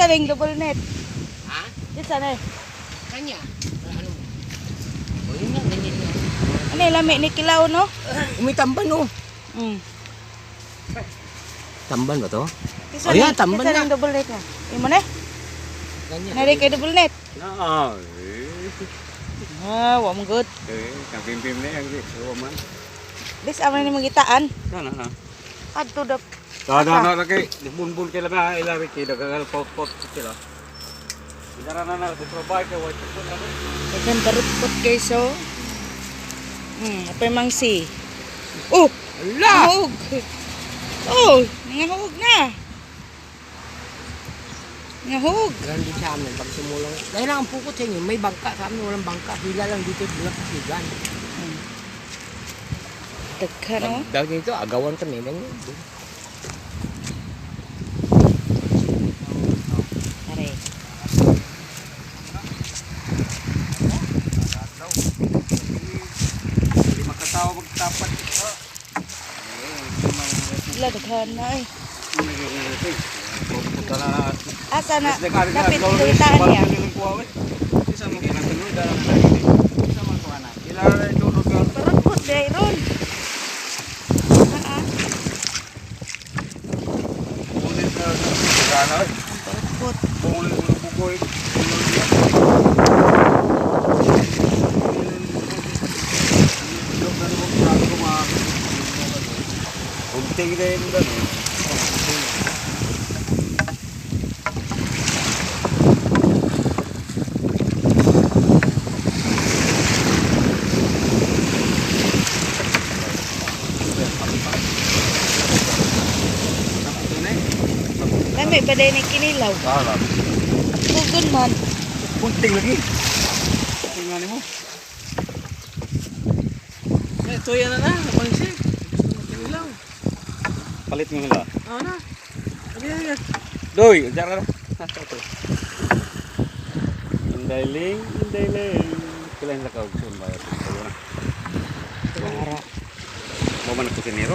ring double net. Ha? Isa na eh. Kanya? Ano? O yun nga, ganyan nga. Ano yung lami ni Kilaw, no? Umitamban oh. Mm. Tamban ba to? Isa Oh, yan, tamban isa na. ring double net nga. Yung mo na? Ganyan. Nari kay double net. Nah, Ah, wa mo good. kang pim-pim na yan, so man. This aman ni magitaan. Nah. Adto da. Nah, lagi, bun-bun kay labi, ilawi kay dagal pot-pot sila. Idara na dito ba kay white ko na. Dagan barupot kay so. Apa mang si? Oh, Ala! nahug. Oh, nangahug na. Nahug. Ganun din sa amin, pag sumulang. Dahil lang ang pukot sa inyo, may bangka. Sa amin walang bangka. Hila lang dito, bulang kasigan. Daghan no? Dahil dito, agawan kami. Ganyan. Are. Hindi makatawa magtapat. Sila daghan na eh. Pupunta na. Asa na? Napit lutaan niya. Isa mo kinatuloy dala na lagi. Isa man ko ana. Ilara na idunod ka. Barupot day ron. Ulit na sana. Barupot. Bungol mo bukoy. Kunting din ba? Lami pa day ni kinilaw. Salah. Hugon man. Kunting lagi. Tingnan mo. Ito yan na. Pansip. Kinilaw. Palit mo nila. Oo na. Ayan. Doy, jara. Indailing. Kailan sa kaugsun bayar. Para. Mau mana kusinero?